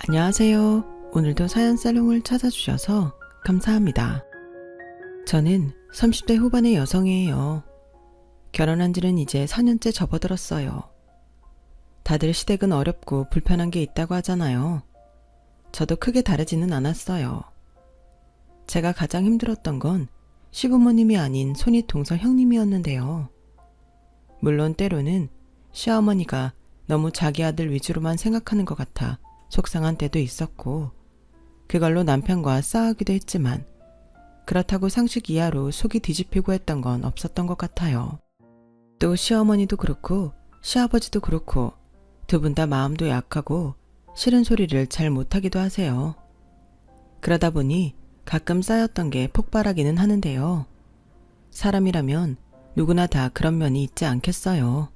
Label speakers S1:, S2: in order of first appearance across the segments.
S1: 안녕하세요. 오늘도 사연살롱을 찾아주셔서 감사합니다. 저는 30대 후반의 여성이에요. 결혼한 지는 이제 4년째 접어들었어요. 다들 시댁은 어렵고 불편한 게 있다고 하잖아요. 저도 크게 다르지는 않았어요. 제가 가장 힘들었던 건 시부모님이 아닌 손윗동서 형님이었는데요. 물론 때로는 시어머니가 너무 자기 아들 위주로만 생각하는 것 같아 속상한 때도 있었고, 그걸로 남편과 싸우기도 했지만 그렇다고 상식 이하로 속이 뒤집히고 했던 건 없었던 것 같아요. 또 시어머니도 그렇고 시아버지도 그렇고 두 분 다 마음도 약하고 싫은 소리를 잘 못하기도 하세요. 그러다 보니 가끔 쌓였던 게 폭발하기는 하는데요. 사람이라면 누구나 다 그런 면이 있지 않겠어요.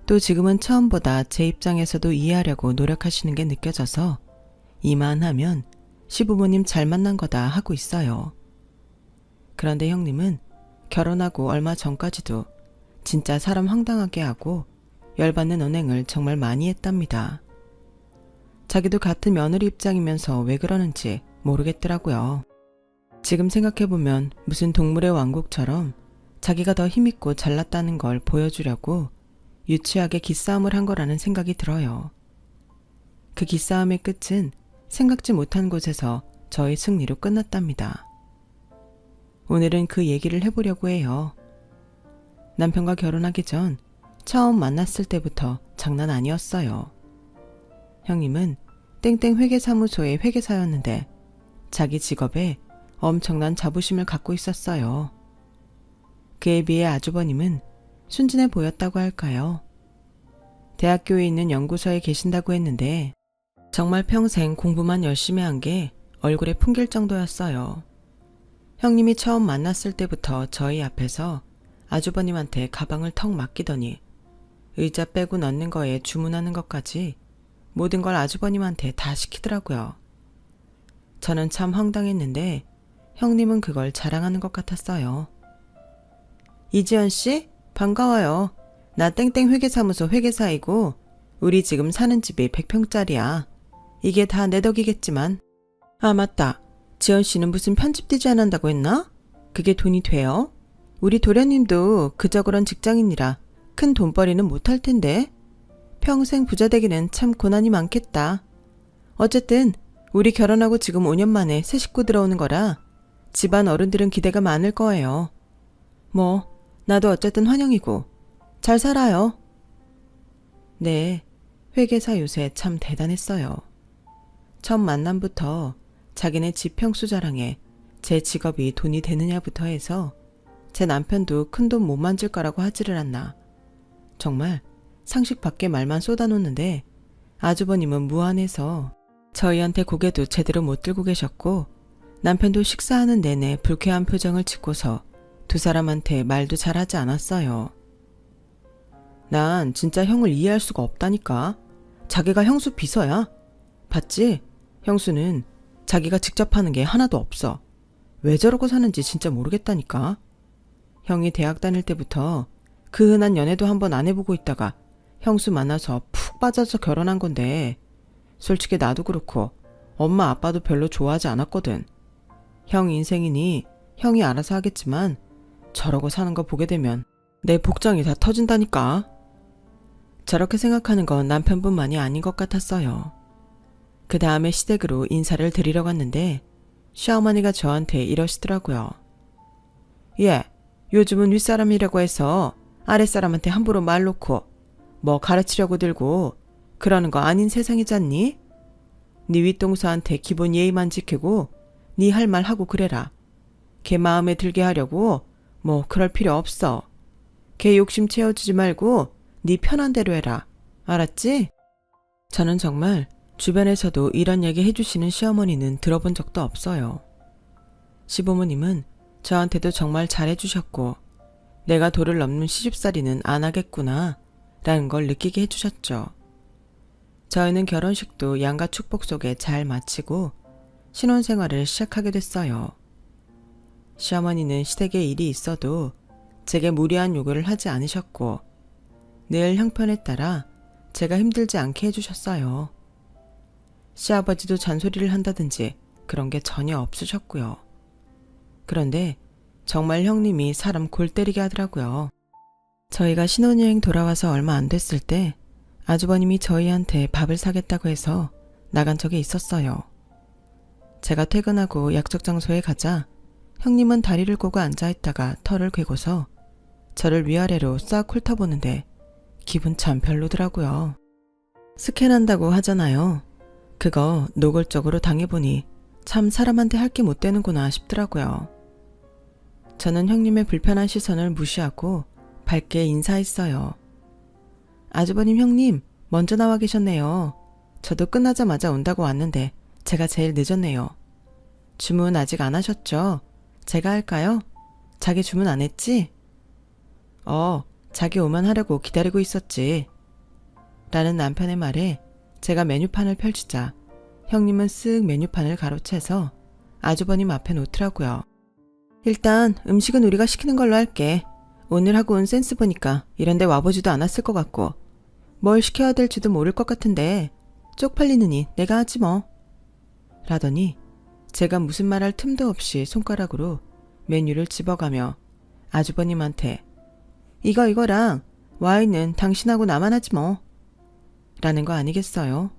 S1: 또 지금은 처음보다 제 입장에서도 이해하려고 노력하시는 게 느껴져서 이만하면 시부모님 잘 만난 거다 하고 있어요. 그런데 형님은 결혼하고 얼마 전까지도 진짜 사람 황당하게 하고 열받는 언행을 정말 많이 했답니다. 자기도 같은 며느리 입장이면서 왜 그러는지 모르겠더라고요. 지금 생각해보면 무슨 동물의 왕국처럼 자기가 더 힘있고 잘났다는 걸 보여주려고 유치하게 기싸움을 한 거라는 생각이 들어요. 그 기싸움의 끝은 생각지 못한 곳에서 저의 승리로 끝났답니다. 오늘은 그 얘기를 해보려고 해요. 남편과 결혼하기 전 처음 만났을 때부터 장난 아니었어요. 형님은 땡땡 회계사무소의 회계사였는데 자기 직업에 엄청난 자부심을 갖고 있었어요. 그에 비해 아주버님은 순진해 보였다고 할까요? 대학교에 있는 연구소에 계신다고 했는데 정말 평생 공부만 열심히 한 게 얼굴에 풍길 정도였어요. 형님이 처음 만났을 때부터 저희 앞에서 아주버님한테 가방을 턱 맡기더니 의자 빼고 넣는 거에 주문하는 것까지 모든 걸 아주버님한테 다 시키더라고요. 저는 참 황당했는데 형님은 그걸 자랑하는 것 같았어요. 이지연 씨? 반가워요. 나 땡땡 회계사무소 회계사이고 우리 지금 사는 집이 100평짜리야. 이게 다 내 덕이겠지만. 아 맞다. 지연 씨는 무슨 편집 디자인 한다고 했나? 그게 돈이 돼요? 우리 도련님도 그저 그런 직장인이라 큰 돈벌이는 못할 텐데. 평생 부자 되기는 참 고난이 많겠다. 어쨌든 우리 결혼하고 지금 5년 만에 새 식구 들어오는 거라 집안 어른들은 기대가 많을 거예요. 뭐 나도 어쨌든 환영이고 잘 살아요. 네, 회계사 요새 참 대단했어요. 첫 만남부터 자기네 집 평수 자랑에 제 직업이 돈이 되느냐부터 해서 제 남편도 큰돈 못 만질 거라고 하지를 않나. 정말 상식 밖의 말만 쏟아놓는데 아주버님은 무안해서 저희한테 고개도 제대로 못 들고 계셨고 남편도 식사하는 내내 불쾌한 표정을 짓고서 두 사람한테 말도 잘하지 않았어요. 난 진짜 형을 이해할 수가 없다니까. 자기가 형수 비서야. 봤지? 형수는 자기가 직접 하는 게 하나도 없어. 왜 저러고 사는지 진짜 모르겠다니까. 형이 대학 다닐 때부터 그 흔한 연애도 한번 안 해보고 있다가 형수 만나서 푹 빠져서 결혼한 건데 솔직히 나도 그렇고 엄마 아빠도 별로 좋아하지 않았거든. 형 인생이니 형이 알아서 하겠지만 저러고 사는 거 보게 되면 내 복장이 다 터진다니까. 저렇게 생각하는 건 남편뿐만이 아닌 것 같았어요. 그 다음에 시댁으로 인사를 드리러 갔는데 시어머니가 저한테 이러시더라고요. 예, 요즘은 윗사람이라고 해서 아랫사람한테 함부로 말 놓고 뭐 가르치려고 들고 그러는 거 아닌 세상이잖니? 네 윗동서한테 기본 예의만 지키고 네 할 말 하고 그래라. 걔 마음에 들게 하려고 뭐 그럴 필요 없어. 걔 욕심 채워주지 말고 네 편한 대로 해라. 알았지? 저는 정말 주변에서도 이런 얘기 해주시는 시어머니는 들어본 적도 없어요. 시부모님은 저한테도 정말 잘해주셨고 내가 도를 넘는 시집살이는 안 하겠구나 라는 걸 느끼게 해주셨죠. 저희는 결혼식도 양가 축복 속에 잘 마치고 신혼생활을 시작하게 됐어요. 시어머니는 시댁에 일이 있어도 제게 무리한 요구를 하지 않으셨고 늘 형편에 따라 제가 힘들지 않게 해주셨어요. 시아버지도 잔소리를 한다든지 그런 게 전혀 없으셨고요. 그런데 정말 형님이 사람 골 때리게 하더라고요. 저희가 신혼여행 돌아와서 얼마 안 됐을 때 아주버님이 저희한테 밥을 사겠다고 해서 나간 적이 있었어요. 제가 퇴근하고 약속 장소에 가자 형님은 다리를 꼬고 앉아있다가 털을 괴고서 저를 위아래로 싹 훑어보는데 기분 참 별로더라고요. 스캔한다고 하잖아요. 그거 노골적으로 당해보니 참 사람한테 할 게 못 되는구나 싶더라고요. 저는 형님의 불편한 시선을 무시하고 밝게 인사했어요. 아주버님 형님 먼저 나와 계셨네요. 저도 끝나자마자 온다고 왔는데 제가 제일 늦었네요. 주문 아직 안 하셨죠? 제가 할까요? 자기 주문 안 했지? 자기 오만 하려고 기다리고 있었지. 라는 남편의 말에 제가 메뉴판을 펼치자 형님은 쓱 메뉴판을 가로채서 아주버님 앞에 놓더라고요. 일단 음식은 우리가 시키는 걸로 할게. 오늘 하고 온 센스 보니까 이런 데 와보지도 않았을 것 같고 뭘 시켜야 될지도 모를 것 같은데 쪽팔리느니 내가 하지 뭐. 라더니 제가 무슨 말할 틈도 없이 손가락으로 메뉴를 집어가며 아주버님한테 이거랑 와인은 당신하고 나만 하지 뭐. 라는 거 아니겠어요?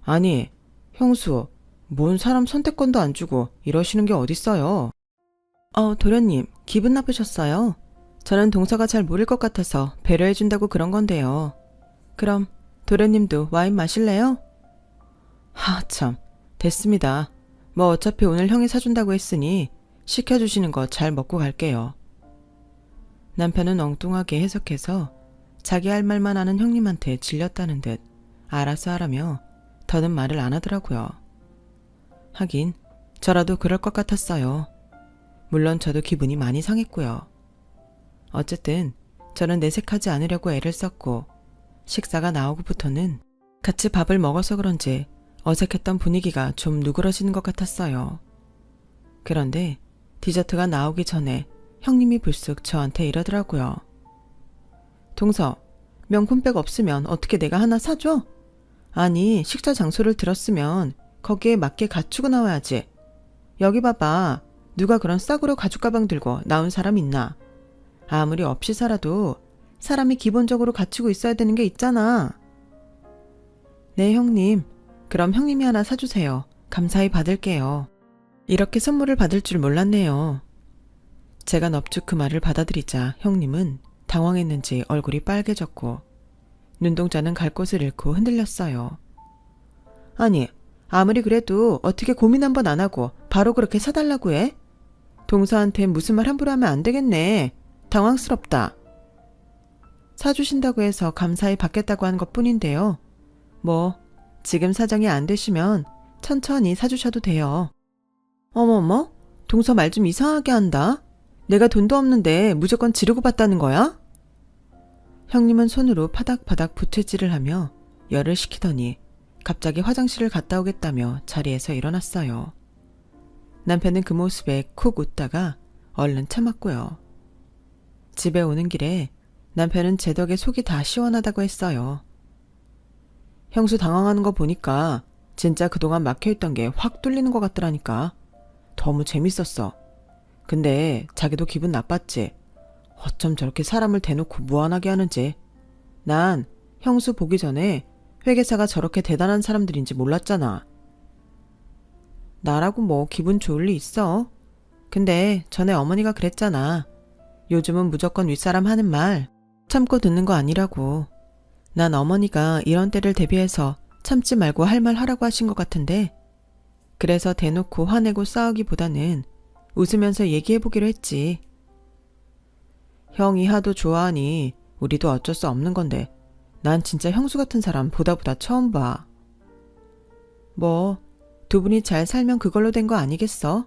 S1: 아니, 형수, 뭔 사람 선택권도 안 주고 이러시는 게 어딨어요? 도련님, 기분 나쁘셨어요? 저는 동서가 잘 모를 것 같아서 배려해준다고 그런 건데요. 그럼 도련님도 와인 마실래요? 참, 됐습니다. 뭐 어차피 오늘 형이 사준다고 했으니 시켜주시는 거 잘 먹고 갈게요. 남편은 엉뚱하게 해석해서 자기 할 말만 하는 형님한테 질렸다는 듯 알아서 하라며 더는 말을 안 하더라고요. 하긴 저라도 그럴 것 같았어요. 물론 저도 기분이 많이 상했고요. 어쨌든 저는 내색하지 않으려고 애를 썼고 식사가 나오고부터는 같이 밥을 먹어서 그런지 어색했던 분위기가 좀 누그러지는 것 같았어요. 그런데 디저트가 나오기 전에 형님이 불쑥 저한테 이러더라고요. 동서, 명품백 없으면 어떻게 내가 하나 사줘? 아니, 식사 장소를 들었으면 거기에 맞게 갖추고 나와야지. 여기 봐봐. 누가 그런 싸구려 가죽 가방 들고 나온 사람 있나? 아무리 없이 살아도 사람이 기본적으로 갖추고 있어야 되는 게 있잖아. 네, 형님. 그럼 형님이 하나 사주세요. 감사히 받을게요. 이렇게 선물을 받을 줄 몰랐네요. 제가 넙죽 그 말을 받아들이자 형님은 당황했는지 얼굴이 빨개졌고 눈동자는 갈 곳을 잃고 흔들렸어요. 아니, 아무리 그래도 어떻게 고민 한번 안 하고 바로 그렇게 사달라고 해? 동서한테 무슨 말 함부로 하면 안 되겠네. 당황스럽다. 사주신다고 해서 감사히 받겠다고 하는 것뿐인데요. 뭐 지금 사정이 안 되시면 천천히 사주셔도 돼요. 어머머, 동서 말 좀 이상하게 한다. 내가 돈도 없는데 무조건 지르고 받다는 거야? 형님은 손으로 파닥파닥 부채질을 하며 열을 식히더니 갑자기 화장실을 갔다 오겠다며 자리에서 일어났어요. 남편은 그 모습에 쿡 웃다가 얼른 참았고요. 집에 오는 길에 남편은 제 덕에 속이 다 시원하다고 했어요. 형수 당황하는 거 보니까 진짜 그동안 막혀있던 게 확 뚫리는 것 같더라니까. 너무 재밌었어. 근데 자기도 기분 나빴지. 어쩜 저렇게 사람을 대놓고 무안하게 하는지. 난 형수 보기 전에 회계사가 저렇게 대단한 사람들인지 몰랐잖아. 나라고 뭐 기분 좋을 리 있어. 근데 전에 어머니가 그랬잖아. 요즘은 무조건 윗사람 하는 말 참고 듣는 거 아니라고. 난 어머니가 이런 때를 대비해서 참지 말고 할 말 하라고 하신 것 같은데 그래서 대놓고 화내고 싸우기보다는 웃으면서 얘기해보기로 했지. 형이 하도 좋아하니 우리도 어쩔 수 없는 건데 난 진짜 형수 같은 사람 보다 처음 봐. 뭐 두 분이 잘 살면 그걸로 된 거 아니겠어?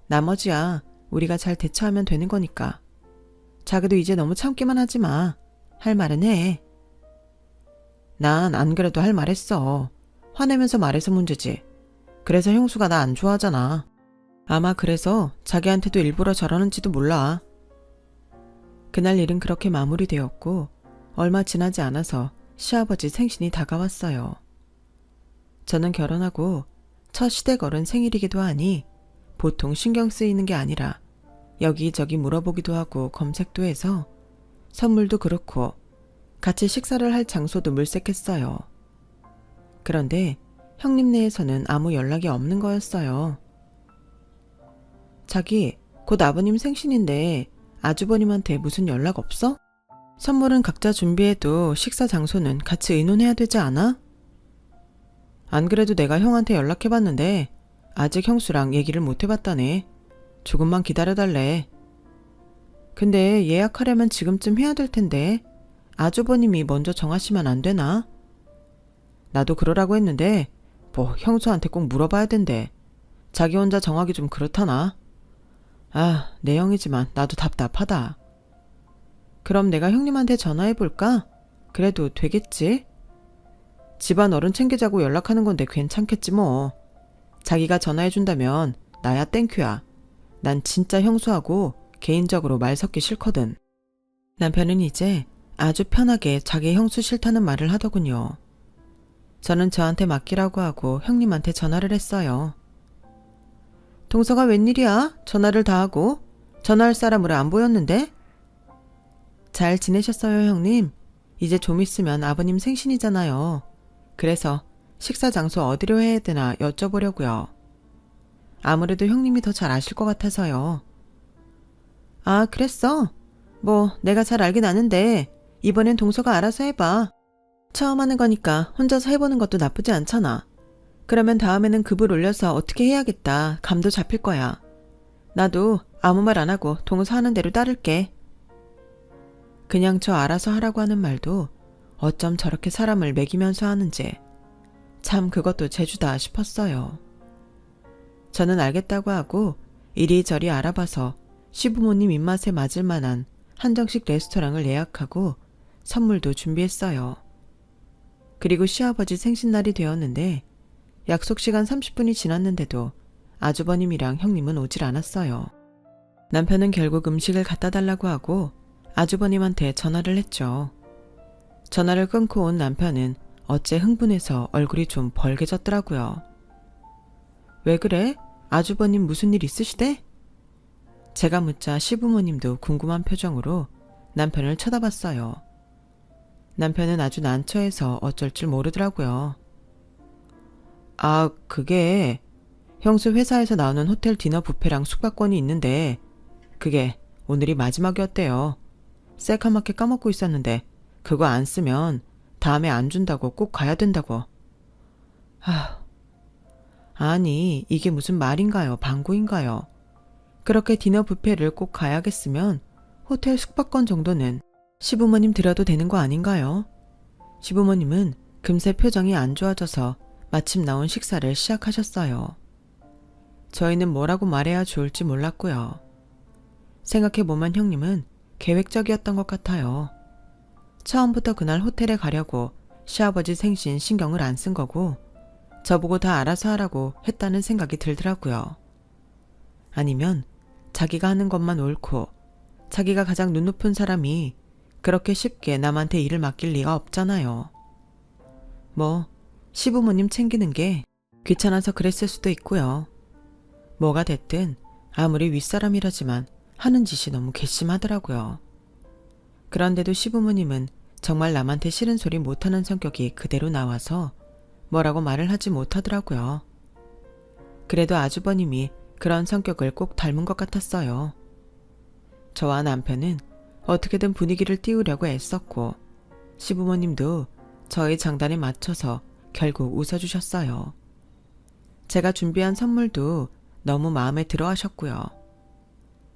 S1: 나머지야 우리가 잘 대처하면 되는 거니까. 자기도 이제 너무 참기만 하지 마. 할 말은 해. 난 안 그래도 할 말 했어. 화내면서 말해서 문제지. 그래서 형수가 나 안 좋아하잖아. 아마 그래서 자기한테도 일부러 저러는지도 몰라. 그날 일은 그렇게 마무리되었고 얼마 지나지 않아서 시아버지 생신이 다가왔어요. 저는 결혼하고 첫 시댁 어른 생일이기도 하니 보통 신경 쓰이는 게 아니라 여기저기 물어보기도 하고 검색도 해서 선물도 그렇고 같이 식사를 할 장소도 물색했어요. 그런데 형님네에서는 아무 연락이 없는 거였어요. 자기, 곧 아버님 생신인데 아주버님한테 무슨 연락 없어? 선물은 각자 준비해도 식사 장소는 같이 의논해야 되지 않아? 안 그래도 내가 형한테 연락해봤는데 아직 형수랑 얘기를 못 해봤다네. 조금만 기다려달래. 근데 예약하려면 지금쯤 해야 될 텐데 아주버님이 먼저 정하시면 안 되나? 나도 그러라고 했는데 뭐 형수한테 꼭 물어봐야 된대. 자기 혼자 정하기 좀 그렇다나. 아, 내 형이지만 나도 답답하다. 그럼 내가 형님한테 전화해볼까? 그래도 되겠지? 집안 어른 챙기자고 연락하는 건데 괜찮겠지 뭐. 자기가 전화해준다면 나야 땡큐야. 난 진짜 형수하고 개인적으로 말 섞기 싫거든. 남편은 이제 아주 편하게 자기 형수 싫다는 말을 하더군요. 저는 저한테 맡기라고 하고 형님한테 전화를 했어요. 동서가 웬일이야? 전화를 다 하고 전화할 사람으로 안 보였는데? 잘 지내셨어요, 형님? 이제 좀 있으면 아버님 생신이잖아요. 그래서 식사 장소 어디로 해야 되나 여쭤보려고요. 아무래도 형님이 더 잘 아실 것 같아서요. 아, 그랬어? 뭐 내가 잘 알긴 아는데 이번엔 동서가 알아서 해봐. 처음 하는 거니까 혼자서 해보는 것도 나쁘지 않잖아. 그러면 다음에는 급을 올려서 어떻게 해야겠다. 감도 잡힐 거야. 나도 아무 말 안 하고 동서 하는 대로 따를게. 그냥 저 알아서 하라고 하는 말도 어쩜 저렇게 사람을 매기면서 하는지 참 그것도 재주다 싶었어요. 저는 알겠다고 하고 이리저리 알아봐서 시부모님 입맛에 맞을 만한 한정식 레스토랑을 예약하고 선물도 준비했어요. 그리고 시아버지 생신날이 되었는데 약속 시간 30분이 지났는데도 아주버님이랑 형님은 오질 않았어요. 남편은 결국 음식을 갖다 달라고 하고 아주버님한테 전화를 했죠. 전화를 끊고 온 남편은 어째 흥분해서 얼굴이 좀 벌개졌더라고요. 왜 그래? 아주버님 무슨 일 있으시대? 제가 묻자 시부모님도 궁금한 표정으로 남편을 쳐다봤어요. 남편은 아주 난처해서 어쩔 줄 모르더라고요. 아, 그게 형수 회사에서 나오는 호텔 디너 뷔페랑 숙박권이 있는데 그게 오늘이 마지막이었대요. 새카맣게 까먹고 있었는데 그거 안 쓰면 다음에 안 준다고 꼭 가야 된다고. 아니 이게 무슨 말인가요? 방구인가요? 그렇게 디너 뷔페를 꼭 가야겠으면 호텔 숙박권 정도는 시부모님 드려도 되는 거 아닌가요? 시부모님은 금세 표정이 안 좋아져서 마침 나온 식사를 시작하셨어요. 저희는 뭐라고 말해야 좋을지 몰랐고요. 생각해보면 형님은 계획적이었던 것 같아요. 처음부터 그날 호텔에 가려고 시아버지 생신 신경을 안 쓴 거고 저보고 다 알아서 하라고 했다는 생각이 들더라고요. 아니면 자기가 하는 것만 옳고 자기가 가장 눈 높은 사람이 그렇게 쉽게 남한테 일을 맡길 리가 없잖아요. 뭐 시부모님 챙기는 게 귀찮아서 그랬을 수도 있고요. 뭐가 됐든 아무리 윗사람이라지만 하는 짓이 너무 괘씸하더라고요. 그런데도 시부모님은 정말 남한테 싫은 소리 못하는 성격이 그대로 나와서 뭐라고 말을 하지 못하더라고요. 그래도 아주버님이 그런 성격을 꼭 닮은 것 같았어요. 저와 남편은 어떻게든 분위기를 띄우려고 애썼고 시부모님도 저의 장단에 맞춰서 결국 웃어주셨어요. 제가 준비한 선물도 너무 마음에 들어 하셨고요.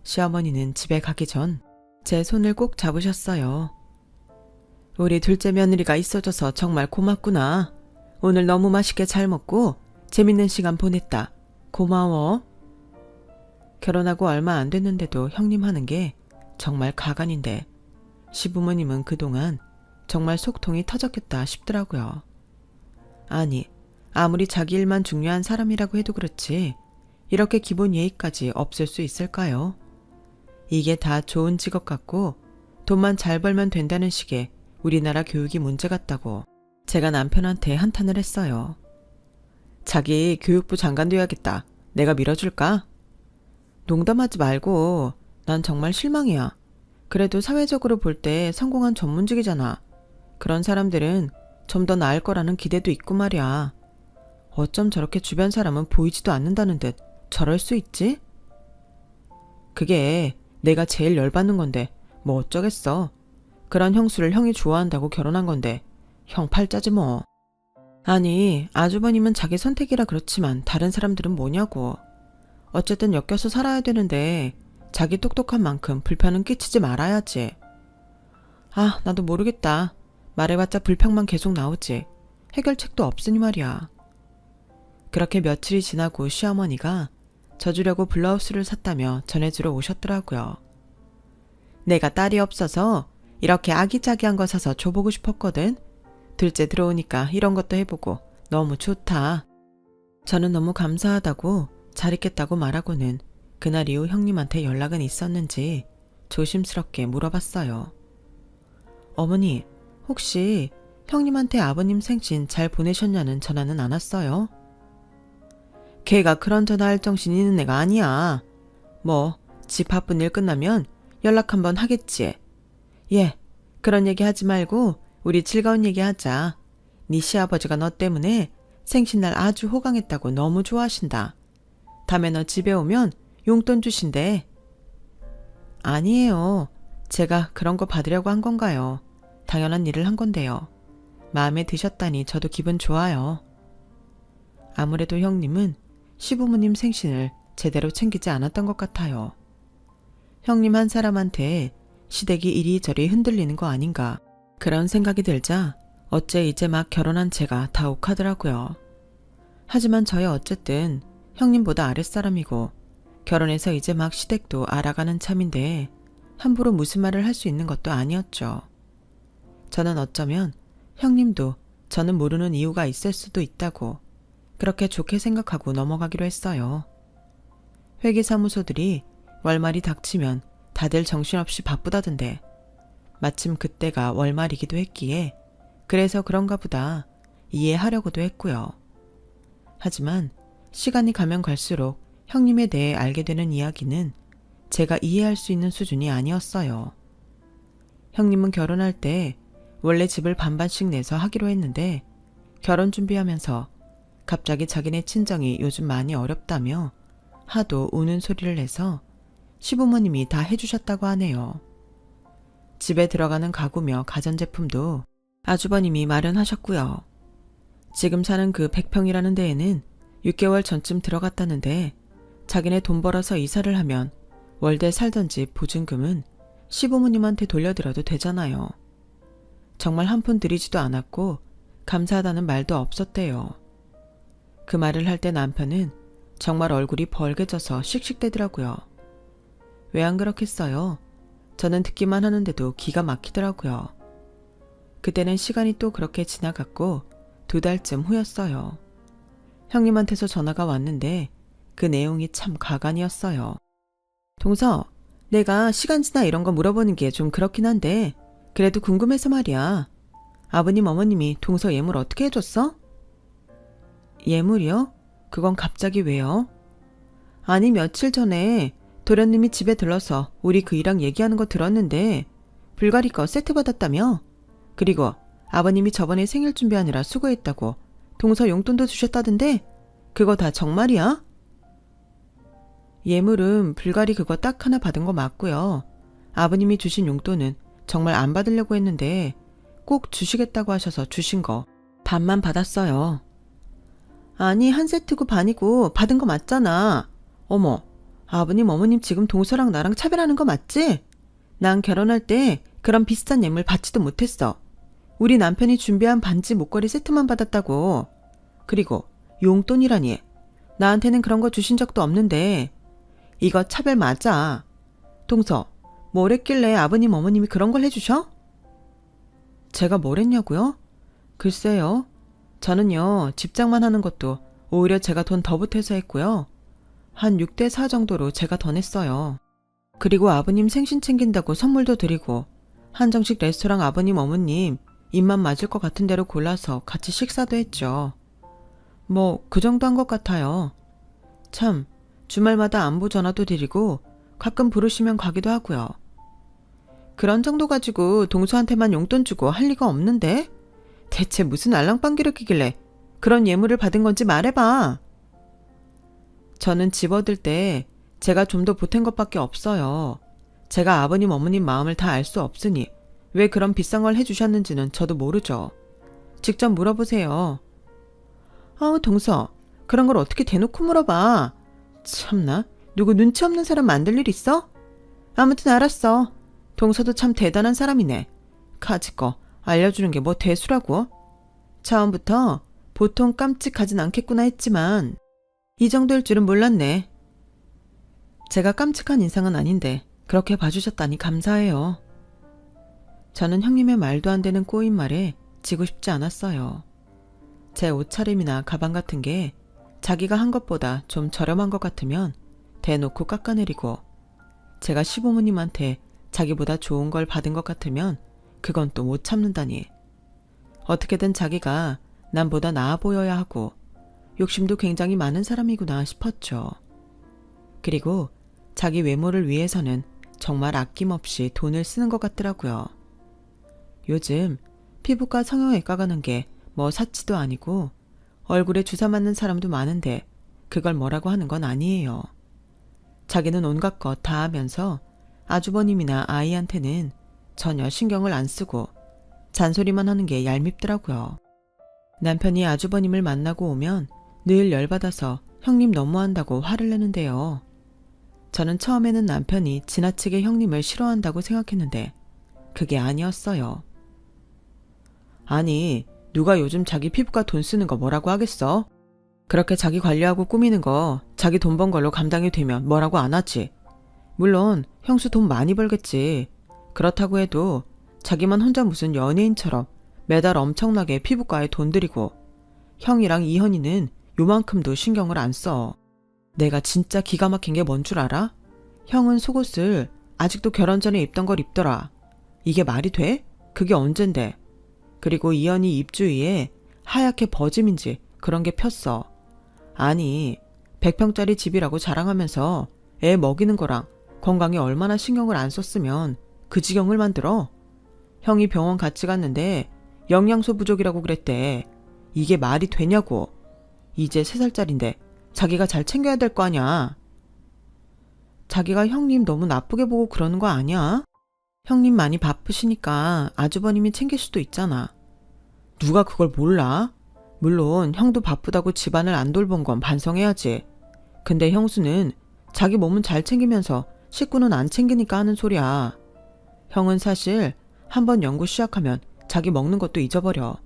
S1: 시어머니는 집에 가기 전 제 손을 꼭 잡으셨어요. 우리 둘째 며느리가 있어줘서 정말 고맙구나. 오늘 너무 맛있게 잘 먹고 재밌는 시간 보냈다. 고마워. 결혼하고 얼마 안 됐는데도 형님 하는 게 정말 가관인데 시부모님은 그동안 정말 속통이 터졌겠다 싶더라고요. 아니, 아무리 자기 일만 중요한 사람이라고 해도 그렇지 이렇게 기본 예의까지 없을 수 있을까요? 이게 다 좋은 직업 같고 돈만 잘 벌면 된다는 식의 우리나라 교육이 문제 같다고 제가 남편한테 한탄을 했어요. 자기 교육부 장관 돼야겠다. 내가 밀어줄까? 농담하지 말고. 난 정말 실망이야. 그래도 사회적으로 볼 때 성공한 전문직이잖아. 그런 사람들은 좀 더 나을 거라는 기대도 있고 말이야. 어쩜 저렇게 주변 사람은 보이지도 않는다는 듯 저럴 수 있지? 그게 내가 제일 열받는 건데 뭐 어쩌겠어. 그런 형수를 형이 좋아한다고 결혼한 건데 형 팔자지 뭐. 아니, 아주버님은 자기 선택이라 그렇지만 다른 사람들은 뭐냐고. 어쨌든 엮여서 살아야 되는데 자기 똑똑한 만큼 불편은 끼치지 말아야지. 아, 나도 모르겠다. 말해봤자 불평만 계속 나오지. 해결책도 없으니 말이야. 그렇게 며칠이 지나고 시어머니가 져주려고 블라우스를 샀다며 전해주러 오셨더라고요. 내가 딸이 없어서 이렇게 아기자기한 거 사서 줘보고 싶었거든. 둘째 들어오니까 이런 것도 해보고 너무 좋다. 저는 너무 감사하다고 잘 있겠다고 말하고는 그날 이후 형님한테 연락은 있었는지 조심스럽게 물어봤어요. 어머니, 혹시 형님한테 아버님 생신 잘 보내셨냐는 전화는 안 왔어요? 걔가 그런 전화할 정신이 있는 애가 아니야. 뭐 집 바쁜 일 끝나면 연락 한번 하겠지. 예, 그런 얘기 하지 말고 우리 즐거운 얘기 하자. 네 시아버지가 너 때문에 생신날 아주 호강했다고 너무 좋아하신다. 다음에 너 집에 오면 용돈 주신대. 아니에요. 제가 그런 거 받으려고 한 건가요? 당연한 일을 한 건데요. 마음에 드셨다니 저도 기분 좋아요. 아무래도 형님은 시부모님 생신을 제대로 챙기지 않았던 것 같아요. 형님 한 사람한테 시댁이 이리저리 흔들리는 거 아닌가 그런 생각이 들자 어째 이제 막 결혼한 제가 다 욱하더라고요. 하지만 저야 어쨌든 형님보다 아랫사람이고 결혼해서 이제 막 시댁도 알아가는 참인데 함부로 무슨 말을 할 수 있는 것도 아니었죠. 저는 어쩌면 형님도 저는 모르는 이유가 있을 수도 있다고 그렇게 좋게 생각하고 넘어가기로 했어요. 회계사무소들이 월말이 닥치면 다들 정신없이 바쁘다던데 마침 그때가 월말이기도 했기에 그래서 그런가 보다 이해하려고도 했고요. 하지만 시간이 가면 갈수록 형님에 대해 알게 되는 이야기는 제가 이해할 수 있는 수준이 아니었어요. 형님은 결혼할 때 원래 집을 반반씩 내서 하기로 했는데 결혼 준비하면서 갑자기 자기네 친정이 요즘 많이 어렵다며 하도 우는 소리를 내서 시부모님이 다 해주셨다고 하네요. 집에 들어가는 가구며 가전제품도 아주버님이 마련하셨고요. 지금 사는 그 100평이라는 데에는 6개월 전쯤 들어갔다는데 자기네 돈 벌어서 이사를 하면 월대 살던 집 보증금은 시부모님한테 돌려드려도 되잖아요. 정말 한 푼 들이지도 않았고 감사하다는 말도 없었대요. 그 말을 할 때 남편은 정말 얼굴이 벌개져서 씩씩대더라고요. 왜 안 그렇겠어요? 저는 듣기만 하는데도 기가 막히더라고요. 그때는 시간이 또 그렇게 지나갔고 2달쯤 후였어요. 형님한테서 전화가 왔는데 그 내용이 참 가관이었어요. 동서, 내가 시간지나 이런 거 물어보는 게 좀 그렇긴 한데 그래도 궁금해서 말이야. 아버님 어머님이 동서 예물 어떻게 해줬어? 예물이요? 그건 갑자기 왜요? 아니 며칠 전에 도련님이 집에 들러서 우리 그이랑 얘기하는 거 들었는데 불가리 거 세트 받았다며? 그리고 아버님이 저번에 생일 준비하느라 수고했다고 동서 용돈도 주셨다던데 그거 다 정말이야? 예물은 불가리 그거 딱 하나 받은 거 맞고요. 아버님이 주신 용돈은 정말 안 받으려고 했는데 꼭 주시겠다고 하셔서 주신 거 반만 받았어요. 아니 한 세트고 반이고 받은 거 맞잖아. 어머, 아버님 어머님 지금 동서랑 나랑 차별하는 거 맞지? 난 결혼할 때 그런 비싼 예물 받지도 못했어. 우리 남편이 준비한 반지 목걸이 세트만 받았다고. 그리고 용돈이라니. 나한테는 그런 거 주신 적도 없는데 이거 차별 맞아. 동서, 뭘 했길래 아버님 어머님이 그런 걸 해주셔? 제가 뭘 했냐고요? 글쎄요. 저는요 집장만 하는 것도 오히려 제가 돈 더 보태서 했고요. 한 6대4 정도로 제가 더 냈어요. 그리고 아버님 생신 챙긴다고 선물도 드리고 한정식 레스토랑 아버님 어머님 입맛 맞을 것 같은 데로 골라서 같이 식사도 했죠. 뭐 그 정도 한 것 같아요. 참, 주말마다 안부 전화도 드리고 가끔 부르시면 가기도 하고요. 그런 정도 가지고 동서한테만 용돈 주고 할 리가 없는데? 대체 무슨 알랑방귀를 끼길래 그런 예물을 받은 건지 말해봐. 저는 집어들 때 제가 좀 더 보탠 것밖에 없어요. 제가 아버님 어머님 마음을 다 알 수 없으니 왜 그런 비싼 걸 해주셨는지는 저도 모르죠. 직접 물어보세요. 아우 동서, 그런 걸 어떻게 대놓고 물어봐. 참나, 누구 눈치 없는 사람 만들 일 있어? 아무튼 알았어. 동서도 참 대단한 사람이네. 가지 거 알려주는 게 뭐 대수라고? 처음부터 보통 깜찍하진 않겠구나 했지만 이 정도일 줄은 몰랐네. 제가 깜찍한 인상은 아닌데 그렇게 봐주셨다니 감사해요. 저는 형님의 말도 안 되는 꼬인 말에 지고 싶지 않았어요. 제 옷차림이나 가방 같은 게 자기가 한 것보다 좀 저렴한 것 같으면 대놓고 깎아내리고, 제가 시부모님한테 자기보다 좋은 걸 받은 것 같으면 그건 또 못 참는다니. 어떻게든 자기가 남보다 나아 보여야 하고 욕심도 굉장히 많은 사람이구나 싶었죠. 그리고 자기 외모를 위해서는 정말 아낌없이 돈을 쓰는 것 같더라고요. 요즘 피부과 성형외과 가는 게 뭐 사치도 아니고 얼굴에 주사 맞는 사람도 많은데 그걸 뭐라고 하는 건 아니에요. 자기는 온갖 것 다 하면서 아주버님이나 아이한테는 전혀 신경을 안 쓰고 잔소리만 하는 게 얄밉더라고요. 남편이 아주버님을 만나고 오면 늘 열받아서 형님 너무한다고 화를 내는데요. 저는 처음에는 남편이 지나치게 형님을 싫어한다고 생각했는데 그게 아니었어요. 아니, 누가 요즘 자기 피부과 돈 쓰는 거 뭐라고 하겠어? 그렇게 자기 관리하고 꾸미는 거 자기 돈 번 걸로 감당이 되면 뭐라고 안 하지. 물론 형수 돈 많이 벌겠지. 그렇다고 해도 자기만 혼자 무슨 연예인처럼 매달 엄청나게 피부과에 돈 들이고 형이랑 이현이는 요만큼도 신경을 안 써. 내가 진짜 기가 막힌 게 뭔 줄 알아? 형은 속옷을 아직도 결혼 전에 입던 걸 입더라. 이게 말이 돼? 그게 언젠데. 그리고 이현이 입주위에 하얗게 버짐인지 그런 게 폈어. 아니, 100평짜리 집이라고 자랑하면서 애 먹이는 거랑 건강에 얼마나 신경을 안 썼으면 그 지경을 만들어? 형이 병원 같이 갔는데 영양소 부족이라고 그랬대. 이게 말이 되냐고. 이제 3살짜린데 자기가 잘 챙겨야 될 거 아냐. 자기가 형님 너무 나쁘게 보고 그러는 거 아니야? 형님 많이 바쁘시니까 아주버님이 챙길 수도 있잖아. 누가 그걸 몰라? 물론 형도 바쁘다고 집안을 안 돌본 건 반성해야지. 근데 형수는 자기 몸은 잘 챙기면서 식구는 안 챙기니까 하는 소리야. 형은 사실 한번 연구 시작하면 자기 먹는 것도 잊어버려.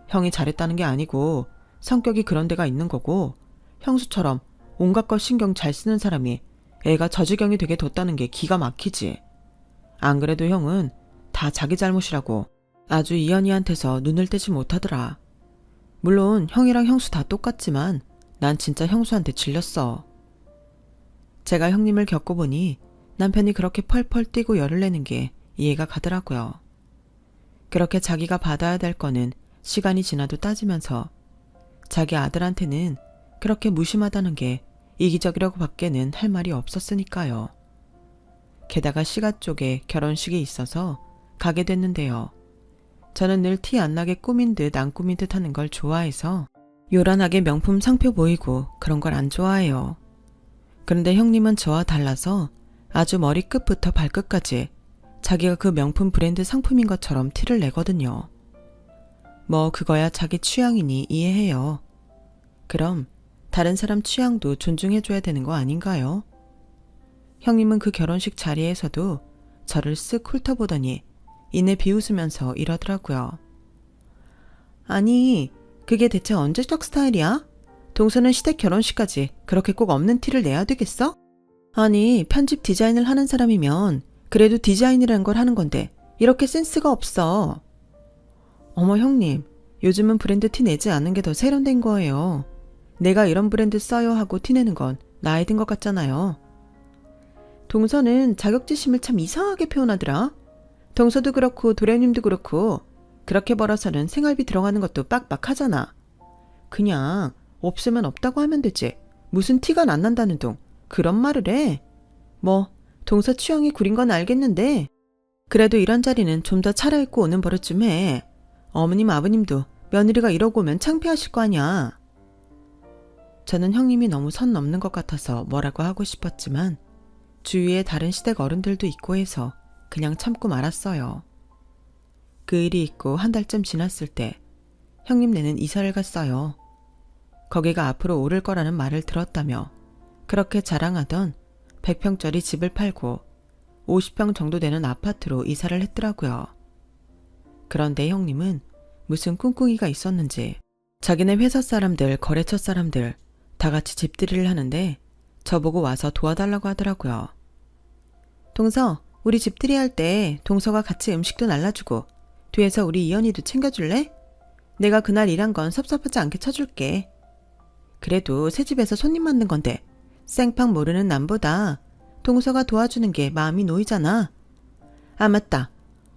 S1: 형이 잘했다는 게 아니고 성격이 그런 데가 있는 거고, 형수처럼 온갖 것 신경 잘 쓰는 사람이 애가 저 지경이 되게 뒀다는 게 기가 막히지. 안 그래도 형은 다 자기 잘못이라고 아주 이현이한테서 눈을 떼지 못하더라. 물론 형이랑 형수 다 똑같지만 난 진짜 형수한테 질렸어. 제가 형님을 겪어보니 남편이 그렇게 펄펄 뛰고 열을 내는 게 이해가 가더라고요. 그렇게 자기가 받아야 될 거는 시간이 지나도 따지면서 자기 아들한테는 그렇게 무심하다는 게 이기적이라고 밖에는 할 말이 없었으니까요. 게다가 시가 쪽에 결혼식이 있어서 가게 됐는데요. 저는 늘 티 안 나게 꾸민 듯 안 꾸민 듯 하는 걸 좋아해서 요란하게 명품 상표 보이고 그런 걸 안 좋아해요. 그런데 형님은 저와 달라서 아주 머리끝부터 발끝까지 자기가 그 명품 브랜드 상품인 것처럼 티를 내거든요. 뭐 그거야 자기 취향이니 이해해요. 그럼 다른 사람 취향도 존중해줘야 되는 거 아닌가요? 형님은 그 결혼식 자리에서도 저를 쓱 훑어보더니 이내 비웃으면서 이러더라고요. 아니, 그게 대체 언제적 스타일이야? 동서는 시댁 결혼식까지 그렇게 꼭 없는 티를 내야 되겠어? 아니, 편집 디자인을 하는 사람이면 그래도 디자인이라는 걸 하는 건데 이렇게 센스가 없어. 어머 형님, 요즘은 브랜드 티 내지 않는 게 더 세련된 거예요. 내가 이런 브랜드 써요 하고 티내는 건 나이 든 것 같잖아요. 동서는 자격지심을 참 이상하게 표현하더라. 동서도 그렇고 도련님도 그렇고 그렇게 벌어서는 생활비 들어가는 것도 빡빡하잖아. 그냥 없으면 없다고 하면 되지. 무슨 티가 안 난다는 둥 그런 말을 해. 뭐 동서 취향이 구린 건 알겠는데 그래도 이런 자리는 좀 더 차려입고 오는 버릇 좀 해. 어머님 아버님도 며느리가 이러고 오면 창피하실 거 아니야. 저는 형님이 너무 선 넘는 것 같아서 뭐라고 하고 싶었지만 주위에 다른 시댁 어른들도 있고 해서 그냥 참고 말았어요. 그 일이 있고 한 달쯤 지났을 때 형님네는 이사를 갔어요. 거기가 앞으로 오를 거라는 말을 들었다며 그렇게 자랑하던 100평짜리 집을 팔고 50평 정도 되는 아파트로 이사를 했더라고요. 그런데 형님은 무슨 꿍꿍이가 있었는지 자기네 회사 사람들, 거래처 사람들 다 같이 집들이를 하는데 저보고 와서 도와달라고 하더라고요. 동서, 우리 집들이 할 때 동서가 같이 음식도 날라주고 뒤에서 우리 이현이도 챙겨줄래? 내가 그날 일한 건 섭섭하지 않게 쳐줄게. 그래도 새집에서 손님 만든 건데 생판 모르는 남보다 동서가 도와주는 게 마음이 놓이잖아. 아 맞다.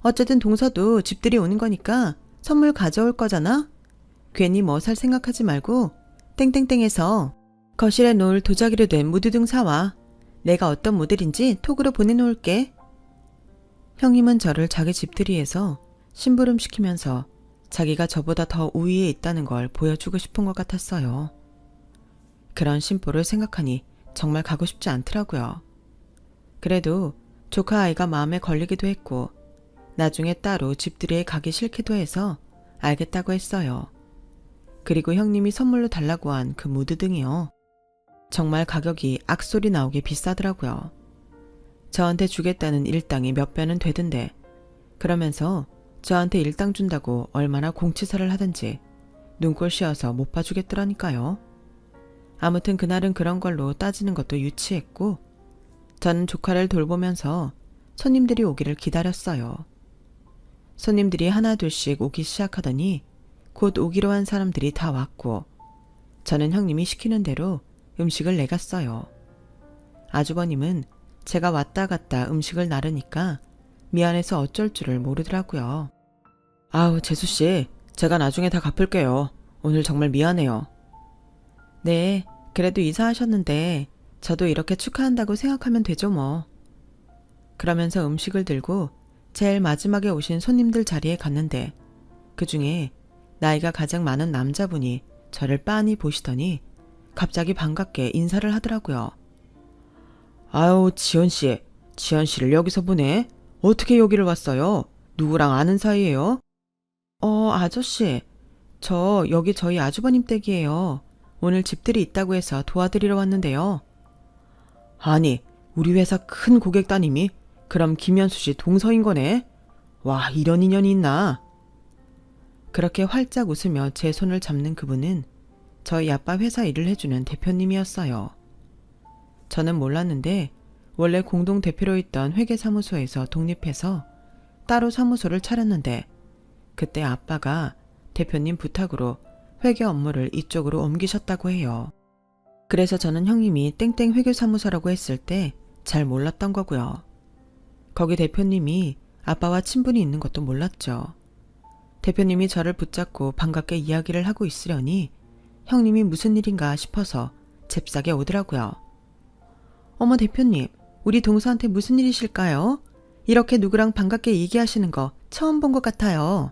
S1: 어쨌든 동서도 집들이 오는 거니까 선물 가져올 거잖아. 괜히 뭐 살 생각하지 말고 땡땡땡에서 거실에 놓을 도자기로 된 무드 등 사와. 내가 어떤 모델인지 톡으로 보내놓을게. 형님은 저를 자기 집들이에서 심부름시키면서 자기가 저보다 더 우위에 있다는 걸 보여주고 싶은 것 같았어요. 그런 심보를 생각하니 정말 가고 싶지 않더라고요. 그래도 조카 아이가 마음에 걸리기도 했고 나중에 따로 집들이에 가기 싫기도 해서 알겠다고 했어요. 그리고 형님이 선물로 달라고 한 그 무드 등이요. 정말 가격이 악소리 나오게 비싸더라고요. 저한테 주겠다는 일당이 몇 배는 되던데 그러면서 저한테 일당 준다고 얼마나 공치사를 하든지 눈꼴 씌어서 못 봐주겠더라니까요. 아무튼 그날은 그런 걸로 따지는 것도 유치했고 저는 조카를 돌보면서 손님들이 오기를 기다렸어요. 손님들이 하나 둘씩 오기 시작하더니 곧 오기로 한 사람들이 다 왔고 저는 형님이 시키는 대로 음식을 내갔어요. 아주버님은 제가 왔다 갔다 음식을 나르니까 미안해서 어쩔 줄을 모르더라고요. 아우 재수씨, 제가 나중에 다 갚을게요. 오늘 정말 미안해요. 네, 그래도 이사하셨는데 저도 이렇게 축하한다고 생각하면 되죠 뭐. 그러면서 음식을 들고 제일 마지막에 오신 손님들 자리에 갔는데 그중에 나이가 가장 많은 남자분이 저를 빤히 보시더니 갑자기 반갑게 인사를 하더라고요. 아유 지연씨, 지연씨를 여기서 보네? 어떻게 여기를 왔어요? 누구랑 아는 사이예요? 아저씨, 저 여기 저희 아주버님 댁이에요. 오늘 집들이 있다고 해서 도와드리러 왔는데요. 아니, 우리 회사 큰 고객 따님이 그럼 김현수 씨 동서인 거네? 와, 이런 인연이 있나? 그렇게 활짝 웃으며 제 손을 잡는 그분은 저희 아빠 회사 일을 해주는 대표님이었어요. 저는 몰랐는데 원래 공동대표로 있던 회계사무소에서 독립해서 따로 사무소를 차렸는데 그때 아빠가 대표님 부탁으로 회계 업무를 이쪽으로 옮기셨다고 해요. 그래서 저는 형님이 땡땡 회계사무소라고 했을 때 잘 몰랐던 거고요. 거기 대표님이 아빠와 친분이 있는 것도 몰랐죠. 대표님이 저를 붙잡고 반갑게 이야기를 하고 있으려니 형님이 무슨 일인가 싶어서 잽싸게 오더라고요. 어머 대표님, 우리 동서한테 무슨 일이실까요? 이렇게 누구랑 반갑게 얘기하시는 거 처음 본 것 같아요.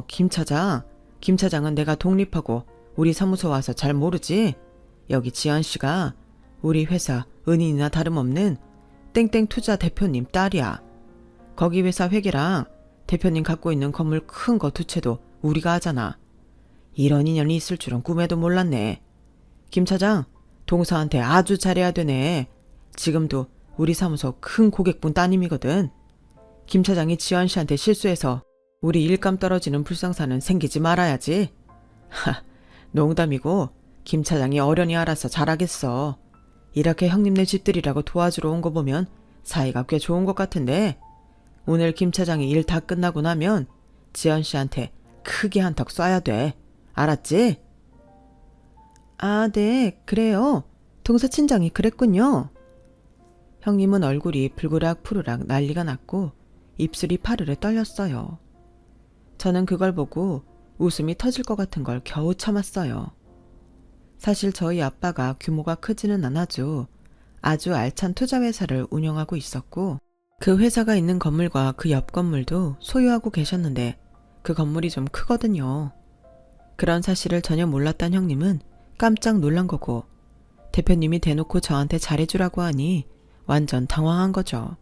S1: 김 차장. 김 차장은 내가 독립하고 우리 사무소 와서 잘 모르지? 여기 지연씨가 우리 회사 은인이나 다름없는 땡땡 투자 대표님 딸이야. 거기 회사 회계랑 대표님 갖고 있는 건물 큰 거 두 채도 우리가 하잖아. 이런 인연이 있을 줄은 꿈에도 몰랐네. 김 차장, 동서한테 아주 잘해야 되네. 지금도 우리 사무소 큰 고객분 따님이거든. 김 차장이 지연 씨한테 실수해서 우리 일감 떨어지는 불상사는 생기지 말아야지. 농담이고 김 차장이 어련히 알아서 잘하겠어. 이렇게 형님네 집들이라고 도와주러 온 거 보면 사이가 꽤 좋은 것 같은데 오늘 김 차장이 일 다 끝나고 나면 지연 씨한테 크게 한턱 쏴야 돼. 알았지? 아, 네, 그래요. 동서 친정이 그랬군요. 형님은 얼굴이 불그락 푸르락 난리가 났고 입술이 파르르 떨렸어요. 저는 그걸 보고 웃음이 터질 것 같은 걸 겨우 참았어요. 사실 저희 아빠가 규모가 크지는 않아도 아주 알찬 투자회사를 운영하고 있었고 그 회사가 있는 건물과 그 옆 건물도 소유하고 계셨는데 그 건물이 좀 크거든요. 그런 사실을 전혀 몰랐던 형님은 깜짝 놀란 거고 대표님이 대놓고 저한테 잘해주라고 하니 완전 당황한 거죠.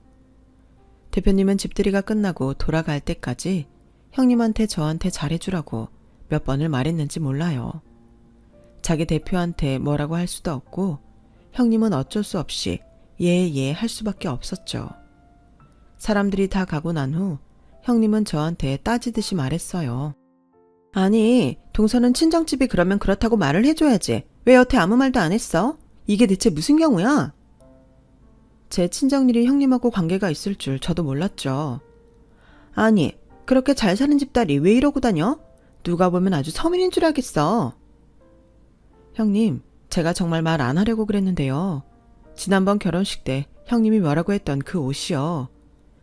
S1: 대표님은 집들이가 끝나고 돌아갈 때까지 형님한테 저한테 잘해주라고 몇 번을 말했는지 몰라요. 자기 대표한테 뭐라고 할 수도 없고 형님은 어쩔 수 없이 예 할 수밖에 없었죠. 사람들이 다 가고 난 후 형님은 저한테 따지듯이 말했어요. 아니, 동서는 친정집이 그러면 그렇다고 말을 해줘야지. 왜 여태 아무 말도 안 했어? 이게 대체 무슨 경우야? 제 친정일이 형님하고 관계가 있을 줄 저도 몰랐죠. 아니, 그렇게 잘 사는 집딸이 왜 이러고 다녀? 누가 보면 아주 서민인 줄 알겠어. 형님, 제가 정말 말 안 하려고 그랬는데요. 지난번 결혼식 때 형님이 뭐라고 했던 그 옷이요.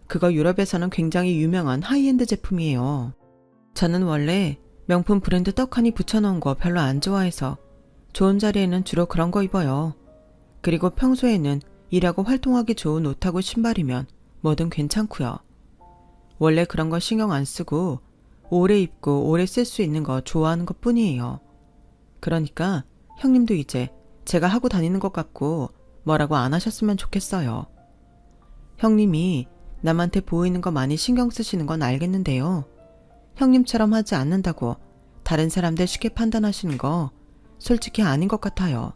S1: 그거 유럽에서는 굉장히 유명한 하이엔드 제품이에요. 저는 원래 명품 브랜드 떡하니 붙여놓은 거 별로 안 좋아해서 좋은 자리에는 주로 그런 거 입어요. 그리고 평소에는 일하고 활동하기 좋은 옷하고 신발이면 뭐든 괜찮고요. 원래 그런 거 신경 안 쓰고 오래 입고 오래 쓸 수 있는 거 좋아하는 것 뿐이에요. 그러니까 형님도 이제 제가 하고 다니는 것 같고 뭐라고 안 하셨으면 좋겠어요. 형님이 남한테 보이는 거 많이 신경 쓰시는 건 알겠는데요. 형님처럼 하지 않는다고 다른 사람들 쉽게 판단하시는 거 솔직히 아닌 것 같아요.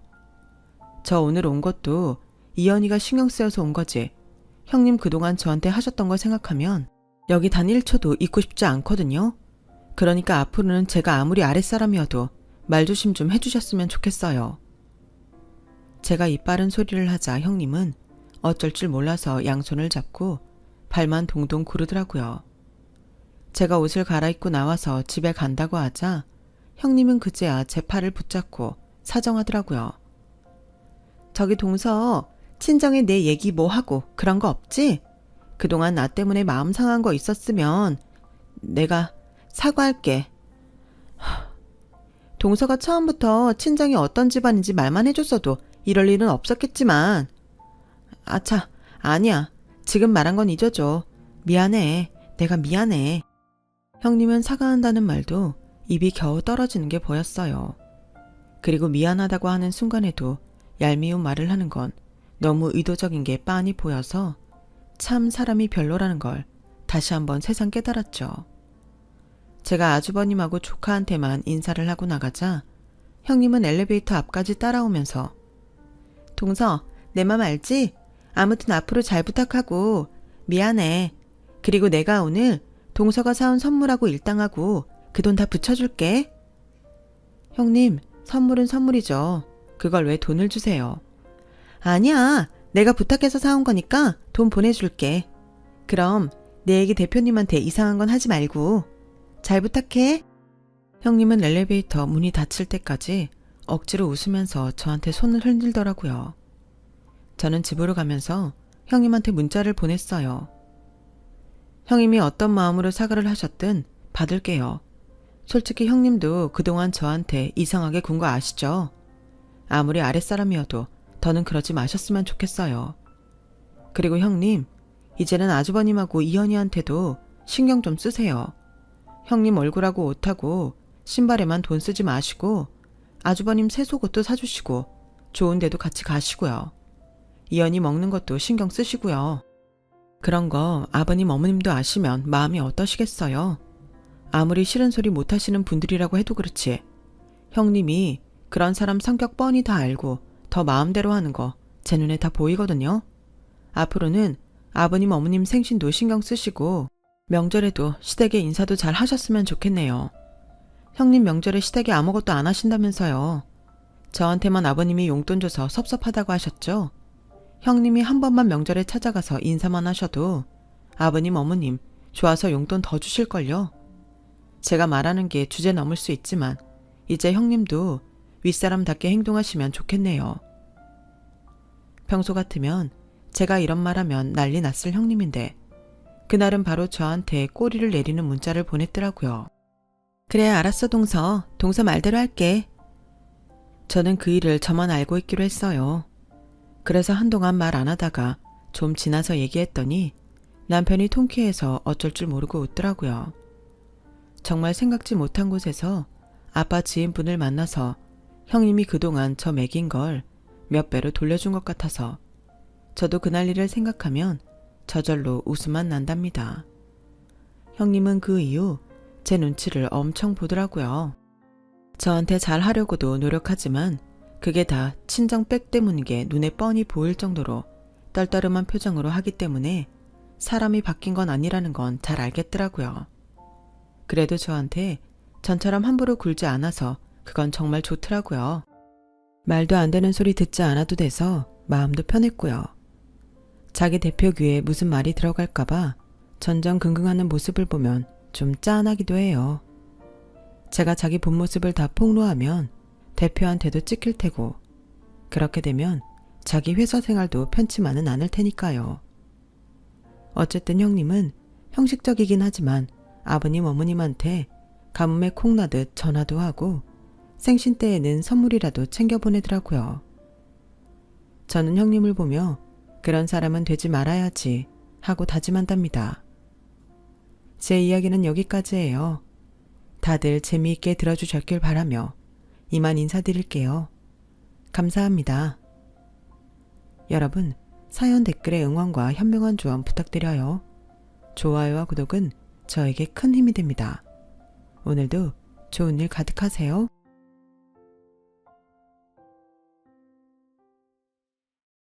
S1: 저 오늘 온 것도 이연희가 신경 쓰여서 온 거지. 형님 그동안 저한테 하셨던 걸 생각하면 여기 단 1초도 있고 싶지 않거든요. 그러니까 앞으로는 제가 아무리 아랫사람이어도 말조심 좀 해주셨으면 좋겠어요. 제가 이빠른 소리를 하자 형님은 어쩔 줄 몰라서 양손을 잡고 발만 동동 구르더라고요. 제가 옷을 갈아입고 나와서 집에 간다고 하자 형님은 그제야 제 팔을 붙잡고 사정하더라고요. 저기 동서, 친정에 내 얘기 뭐 하고 그런 거 없지? 그동안 나 때문에 마음 상한 거 있었으면 내가 사과할게. 동서가 처음부터 친정이 어떤 집안인지 말만 해줬어도 이럴 일은 없었겠지만. 아차, 아니야. 지금 말한 건 잊어줘. 미안해. 내가 미안해. 형님은 사과한다는 말도 입이 겨우 떨어지는 게 보였어요. 그리고 미안하다고 하는 순간에도 얄미운 말을 하는 건 너무 의도적인 게 빤히 보여서 참 사람이 별로라는 걸 다시 한번 새삼 깨달았죠. 제가 아주버님하고 조카한테만 인사를 하고 나가자 형님은 엘리베이터 앞까지 따라오면서 동서, 내 맘 알지? 아무튼 앞으로 잘 부탁하고 미안해. 그리고 내가 오늘 동서가 사온 선물하고 일당하고 그 돈 다 붙여줄게. 형님, 선물은 선물이죠. 그걸 왜 돈을 주세요? 아니야. 내가 부탁해서 사온 거니까 돈 보내줄게. 그럼 내 얘기 대표님한테 이상한 건 하지 말고 잘 부탁해. 형님은 엘리베이터 문이 닫힐 때까지 억지로 웃으면서 저한테 손을 흔들더라고요. 저는 집으로 가면서 형님한테 문자를 보냈어요. 형님이 어떤 마음으로 사과를 하셨든 받을게요. 솔직히 형님도 그동안 저한테 이상하게 군 거 아시죠? 아무리 아랫사람이어도 더는 그러지 마셨으면 좋겠어요. 그리고 형님, 이제는 아주버님하고 이현이한테도 신경 좀 쓰세요. 형님 얼굴하고 옷하고 신발에만 돈 쓰지 마시고 아주버님 새 속옷도 사주시고 좋은 데도 같이 가시고요. 이현이 먹는 것도 신경 쓰시고요. 그런 거 아버님 어머님도 아시면 마음이 어떠시겠어요? 아무리 싫은 소리 못하시는 분들이라고 해도 그렇지. 형님이 그런 사람 성격 뻔히 다 알고 더 마음대로 하는 거 제 눈에 다 보이거든요. 앞으로는 아버님 어머님 생신도 신경 쓰시고 명절에도 시댁에 인사도 잘 하셨으면 좋겠네요. 형님 명절에 시댁에 아무것도 안 하신다면서요. 저한테만 아버님이 용돈 줘서 섭섭하다고 하셨죠? 형님이 한 번만 명절에 찾아가서 인사만 하셔도 아버님 어머님 좋아서 용돈 더 주실걸요. 제가 말하는 게 주제 넘을 수 있지만 이제 형님도 윗사람답게 행동하시면 좋겠네요. 평소 같으면 제가 이런 말하면 난리 났을 형님인데 그날은 바로 저한테 꼬리를 내리는 문자를 보냈더라고요. 그래, 알았어, 동서. 동서 말대로 할게. 저는 그 일을 저만 알고 있기로 했어요. 그래서 한동안 말 안 하다가 좀 지나서 얘기했더니 남편이 통쾌해서 어쩔 줄 모르고 웃더라고요. 정말 생각지 못한 곳에서 아빠 지인분을 만나서 형님이 그동안 저 먹인 걸 몇 배로 돌려준 것 같아서 저도 그날 일을 생각하면 저절로 웃음만 난답니다. 형님은 그 이후 제 눈치를 엄청 보더라고요. 저한테 잘하려고도 노력하지만 그게 다 친정백 때문인 게 눈에 뻔히 보일 정도로 떨떠름한 표정으로 하기 때문에 사람이 바뀐 건 아니라는 건 잘 알겠더라고요. 그래도 저한테 전처럼 함부로 굴지 않아서 그건 정말 좋더라고요. 말도 안 되는 소리 듣지 않아도 돼서 마음도 편했고요. 자기 대표 귀에 무슨 말이 들어갈까봐 전전긍긍하는 모습을 보면 좀 짠하기도 해요. 제가 자기 본 모습을 다 폭로하면 대표한테도 찍힐 테고 그렇게 되면 자기 회사 생활도 편치만은 않을 테니까요. 어쨌든 형님은 형식적이긴 하지만 아버님 어머님한테 가뭄에 콩나듯 전화도 하고 생신 때에는 선물이라도 챙겨 보내더라고요. 저는 형님을 보며 그런 사람은 되지 말아야지 하고 다짐한답니다. 제 이야기는 여기까지예요. 다들 재미있게 들어주셨길 바라며 이만 인사드릴게요. 감사합니다. 여러분, 사연 댓글에 응원과 현명한 조언 부탁드려요. 좋아요와 구독은 저에게 큰 힘이 됩니다. 오늘도 좋은 일 가득하세요.